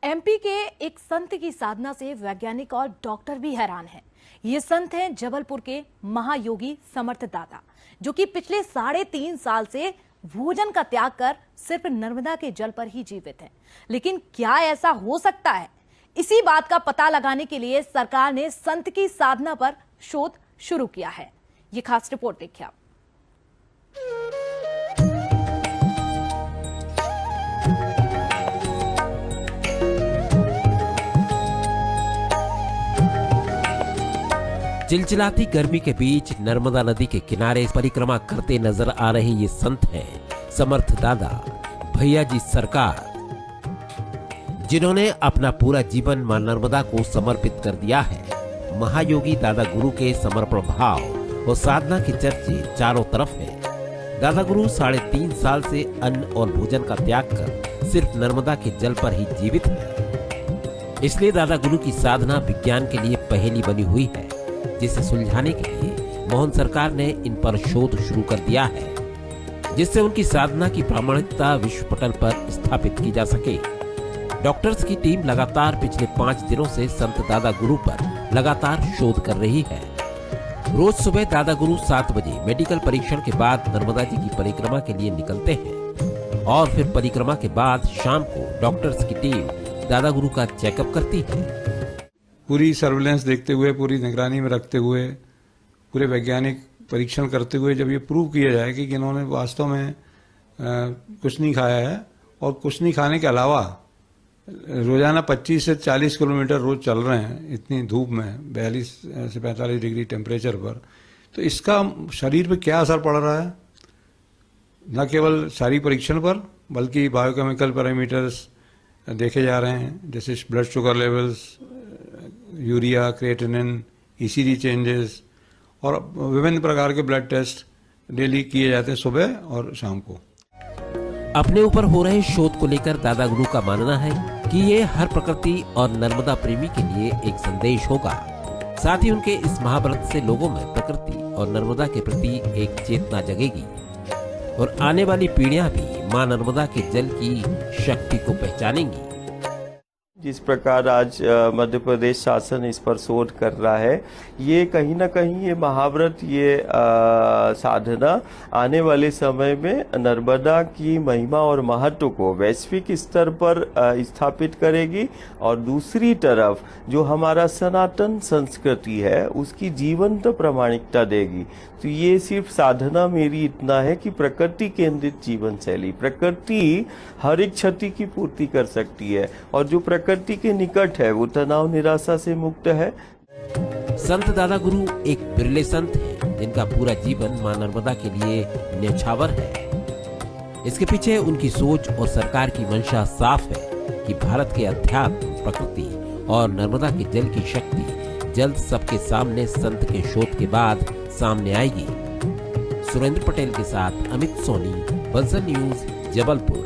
MP के एक संत की साधना से वैज्ञानिक और डॉक्टर भी हैरान हैं। ये संत हैं जबलपुर के महायोगी समर्थ दादा, जो कि पिछले 3.5 साल से भोजन का त्याग कर सिर्फ नर्मदा के जल पर ही जीवित हैं। लेकिन क्या ऐसा हो सकता है? इसी बात का पता लगाने के लिए सरकार ने संत की साधना पर शोध शुरू किया है। ये खास रिपोर्ट देखिए आप। चिलचिलाती गर्मी के बीच नर्मदा नदी के किनारे परिक्रमा करते नजर आ रहे ये संत हैं समर्थ दादा भैया जी सरकार, जिन्होंने अपना पूरा जीवन मां नर्मदा को समर्पित कर दिया है। महायोगी दादा गुरु के समर्पण भाव और साधना की चर्चे चारों तरफ है। दादा गुरु 3.5 साल से अन्न और भोजन का त्याग कर सिर्फ नर्मदा के जल पर ही जीवित है। इसलिए दादा गुरु की साधना विज्ञान के लिए पहेली बनी हुई है, जिसे सुलझाने के लिए मोहन सरकार ने इन पर शोध शुरू कर दिया है, जिससे उनकी साधना की प्रामाणिकता विश्व पटल पर स्थापित की जा सके। डॉक्टर्स की टीम लगातार पिछले 5 दिनों से संत दादा गुरु पर लगातार शोध कर रही है। रोज सुबह दादा गुरु 7 बजे मेडिकल परीक्षण के बाद नर्मदा जी की परिक्रमा के लिए निकलते हैं और फिर परिक्रमा के बाद शाम को डॉक्टर्स की टीम दादा गुरु का चेकअप करती है। पूरी सर्विलेंस देखते हुए, पूरी निगरानी में रखते हुए, पूरे वैज्ञानिक परीक्षण करते हुए जब ये प्रूव किया जाए कि इन्होंने वास्तव में कुछ नहीं खाया है और कुछ नहीं खाने के अलावा रोजाना 25 से 40 किलोमीटर रोज चल रहे हैं इतनी धूप में 42 से 45 डिग्री टेम्परेचर पर, तो इसका शरीर पे क्या असर पड़ रहा है, न केवल शारीरिक परीक्षण पर बल्कि बायोकेमिकल पैरामीटर्स देखे जा रहे हैं, जैसे blood sugar levels, urea, creatinine, ECG changes और विभिन्न प्रकार के ब्लड टेस्ट डेली किए जाते हैं सुबह और शाम को। अपने ऊपर हो रहे शोध को लेकर दादा गुरु का मानना है कि ये हर प्रकृति और नर्मदा प्रेमी के लिए एक संदेश होगा। साथ ही उनके इस महाव्रत से लोगों में प्रकृति और नर्मदा के प्रति एक चेतना जगेगी और आने वाली पीढ़ियां भी मां नर्मदा के जल की शक्ति को पहचानेंगी। जिस प्रकार आज मध्य प्रदेश शासन इस पर शोध कर रहा है, ये कहीं ना कहीं ये महाव्रत, ये साधना आने वाले समय में नर्मदा की महिमा और महत्व को वैश्विक स्तर पर स्थापित करेगी और दूसरी तरफ जो हमारा सनातन संस्कृति है उसकी जीवंत प्रामाणिकता देगी। तो ये सिर्फ साधना मेरी इतना है कि प्रकृति केंद्रित जीवन शैली, प्रकृति हर एक क्षति की पूर्ति कर सकती है और जो प्रकृति के निकट है वो तनाव निराशा से मुक्त है। संत दादा गुरु एक बिरले संत हैं जिनका पूरा जीवन मां नर्मदा के लिए न्यौछावर है। इसके पीछे उनकी सोच और सरकार की मंशा साफ है कि भारत के अध्यात्म, प्रकृति और नर्मदा के जल की शक्ति जल्द सबके सामने संत के शोध के बाद सामने आएगी। सुरेंद्र पटेल के साथ अमित सोनी, बंसल न्यूज, जबलपुर।